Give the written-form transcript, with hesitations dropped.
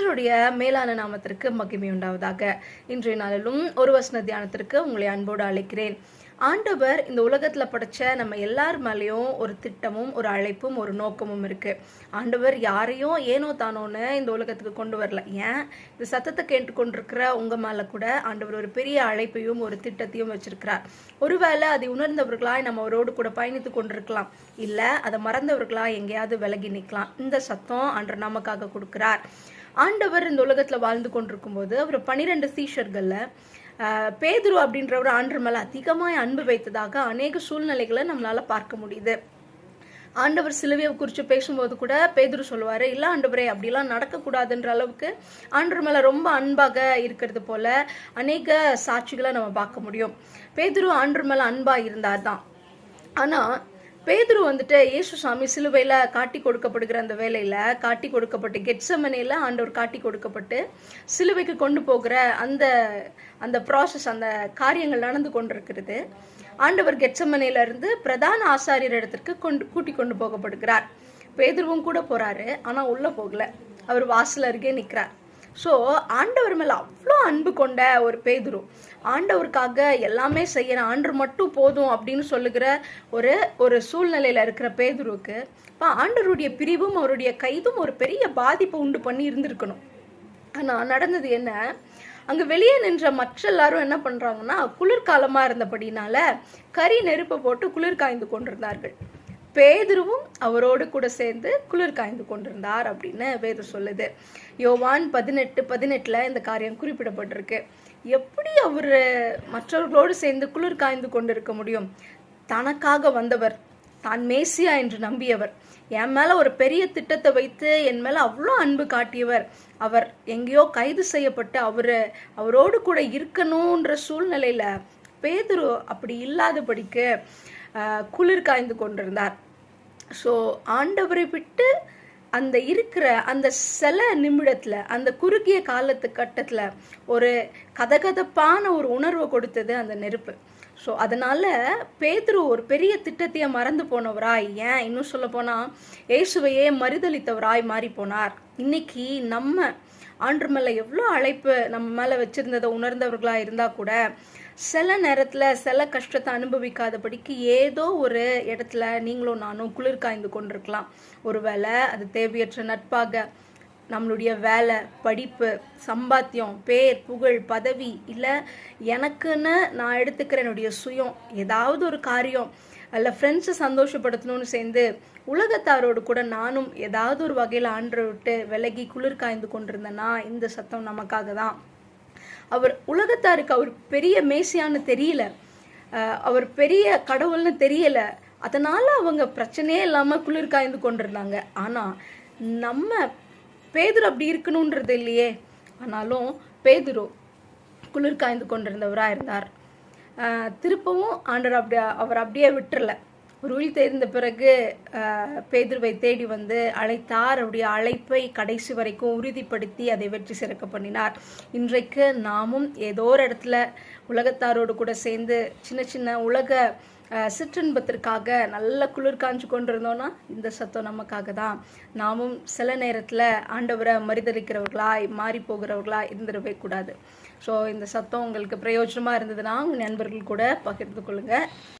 கர்த்தருடைய மேலான நாமத்திற்கு மகிமை உண்டாவதாக. இன்றைய நாளிலும் ஒரு வசன தியானத்திற்கு உங்களை அன்போடு அழைக்கிறேன். ஆண்டவர் இந்த உலகத்துல படைச்ச நம்ம எல்லார் மேலேயும் ஒரு திட்டமும் ஒரு அழைப்பும் ஒரு நோக்கமும் இருக்கு. ஆண்டவர் யாரையும் ஏனோ தானோன்னு இந்த உலகத்துக்கு கொண்டு வரல. ஏன் இந்த சத்தத்தை கேட்டுக்கொண்டிருக்கிற உங்க மேல கூட ஆண்டவர் ஒரு பெரிய அழைப்பையும் ஒரு திட்டத்தையும் வச்சிருக்கிறார். ஒருவேளை அதை உணர்ந்தவர்களாய் நம்ம அவரோடு கூட பயணித்து கொண்டிருக்கலாம், இல்ல அதை மறந்தவர்களா எங்கேயாவது விலகி நிற்கலாம். இந்த சத்தம் ஆண்டவர் நமக்காக கொடுக்கிறார். ஆண்டவர் இந்த உலகத்துல வாழ்ந்து கொண்டிருக்கும் போது அவர் 12 சீஷர்கள்ல பேதுரு அப்படின்றவர் ஆண்டவர் மேல அதிகமாய் அன்பு வைத்ததாக அநேக சூழ்நிலைகளை நம்மளால பார்க்க முடியுது. ஆண்டவர் சிலுவையை குறித்து பேசும்போது கூட பேதுரு சொல்லுவாரு, இல்ல ஆண்டவரே அப்படிலாம் நடக்கக்கூடாதுன்ற அளவுக்கு ஆண்டவர் மேல ரொம்ப அன்பாக இருக்கிறது போல அநேக சாட்சிகளை நம்ம பார்க்க முடியும். பேதுரு ஆண்டவர் மேல அன்பா இருந்தார் தான். ஆனா பேதுரு இயேசு சாமி சிலுவையில காட்டி கொடுக்கப்படுகிற அந்த வேலையில காட்டி கொடுக்கப்பட்டு கெத்செமனேல ஆண்டவர் காட்டி கொடுக்கப்பட்டு சிலுவைக்கு கொண்டு போகிற அந்த அந்த ப்ராசஸ், அந்த காரியங்கள் நடந்து கொண்டிருக்கிறது. ஆண்டவர் கெத்செமனேல இருந்து பிரதான ஆசாரியர் இடத்திற்கு கூட்டி கொண்டு போகப்படுகிறார். பேதுருவும் கூட போறாரு, ஆனா உள்ள போகல, அவர் வாசல் அருகே நிற்கிறார். ஸோ ஆண்டவர் மேல அவ்வளோ அன்பு கொண்ட ஒரு பேதுரு, ஆண்டவருக்காக எல்லாமே செய்யற ஆண்டவர் மட்டும் போதும் அப்படின்னு சொல்லுகிற ஒரு சூழ்நிலையில இருக்கிற பேதுருவுக்கு ஆண்டவருடைய பிரிவும் அவருடைய கைதும் ஒரு பெரிய பாதிப்பை உண்டு பண்ணி இருந்திருக்கணும். ஆனா நடந்தது என்ன, அங்க வெளியே நின்ற மற்ற எல்லாரும் என்ன பண்றாங்கன்னா, குளிர்காலமா இருந்தபடினால கறி நெருப்பை போட்டு குளிர் காய்ந்து கொண்டிருந்தார்கள். பேதுருவும் அவரோடு கூட சேர்ந்து குளிர் காய்ந்து கொண்டிருந்தார் அப்படின்னு வேதம் சொல்லுது. யோவான் 18:18 இந்த காரியம் குறிப்பிடப்பட்டிருக்கு. எப்படி அவரு மற்றவர்களோடு சேர்ந்து குளிர் காய்ந்து கொண்டிருக்க முடியும்? தனக்காக வந்தவர், தான் மேசியா என்று நம்பியவர், என் மேல ஒரு பெரிய திட்டத்தை வைத்து என் மேல அவ்வளோ அன்பு காட்டியவர், அவர் எங்கேயோ கைது செய்யப்பட்டு அவரோடு கூட இருக்கணும்ன்ற சூழ்நிலையில பேதுரு அப்படி இல்லாதபடிக்கு குளிர் காய்ந்து கொண்டிருந்தார். ஸோ ஆண்டவரை விட்டு அந்த இருக்கிற அந்த சில நிமிடத்துல, அந்த குறுகிய காலத்து கட்டத்துல ஒரு கதகதப்பான ஒரு உணர்வை கொடுத்தது அந்த நெருப்பு. ஸோ அதனால பேதுரு ஒரு பெரிய திட்டத்தையே மறந்து போனவராய், ஏன் இன்னும் சொல்ல போனா இயேசுவையே மறுதலித்தவராய் மாறி போனார். இன்னைக்கு நம்ம ஆண்டவர் மேல எவ்வளோ அழைப்பு நம்ம மேல வச்சிருந்ததை உணர்ந்தவர்களா இருந்தா கூட சில நேரத்துல சில கஷ்டத்தை அனுபவிக்காதபடிக்கு ஏதோ ஒரு இடத்துல நீங்களும் நானும் குளிர் காய்ந்து கொண்டிருக்கலாம். ஒருவேளை அது தேவையற்ற நட்பாக, நம்மளுடைய வேலை, படிப்பு, சம்பாத்தியம், பேர், புகழ், பதவி, இல்லை எனக்குன்னு நான் எடுத்துக்கிற என்னுடைய சுயம், ஏதாவது ஒரு காரியம், அல்ல ஃப்ரெண்ட்ஸை சந்தோஷப்படுத்தணும்னு சேர்ந்து உலகத்தாரோடு கூட நானும் ஏதாவது ஒரு வகையில் ஆண்டரை விட்டு விலகி குளிர் காய்ந்து கொண்டிருந்தேன்னா இந்த சத்தம் நமக்காக தான். அவர் உலகத்தாருக்கு அவர் பெரிய மேசியான்னு தெரியல, அவர் பெரிய கடவுள்னு தெரியல, அதனால அவங்க பிரச்சனையே இல்லாம குளிர் காய்ந்து கொண்டிருந்தாங்க. ஆனா நம்ம பேதுரு அப்படி இருக்கணும்ன்றது இல்லையே. ஆனாலும் பேதுரு குளிர் காய்ந்து கொண்டிருந்தவரா இருந்தார். திருப்பவும் ஆண்டவர் அவர் அப்படியே விட்டுறல. ஒரு உயிர் தெரிந்த பிறகு பேதுருவை தேடி வந்து அழைத்தார். அவருடைய அழைப்பை கடைசி வரைக்கும் உறுதிப்படுத்தி அதை வெற்றி சிறக்க பண்ணினார். இன்றைக்கு நாமும் ஏதோ ஒரு இடத்துல உலகத்தாரோடு கூட சேர்ந்து சின்ன சின்ன உலக சிற்றின்பத்திற்காக நல்ல குளிர் காய்ஞ்சு கொண்டிருந்தோம்னா இந்த சத்தம் நமக்காக தான். நாமும் சில நேரத்தில் ஆண்டவரை மறுதலிக்கிறவர்களாய் மாறி போகிறவர்களாய் இருந்துடவே கூடாது. ஸோ இந்த சத்தம் உங்களுக்கு பிரயோஜனமாக இருந்ததுன்னா உங்கள் நண்பர்கள் கூட பகிர்ந்து கொள்ளுங்கள்.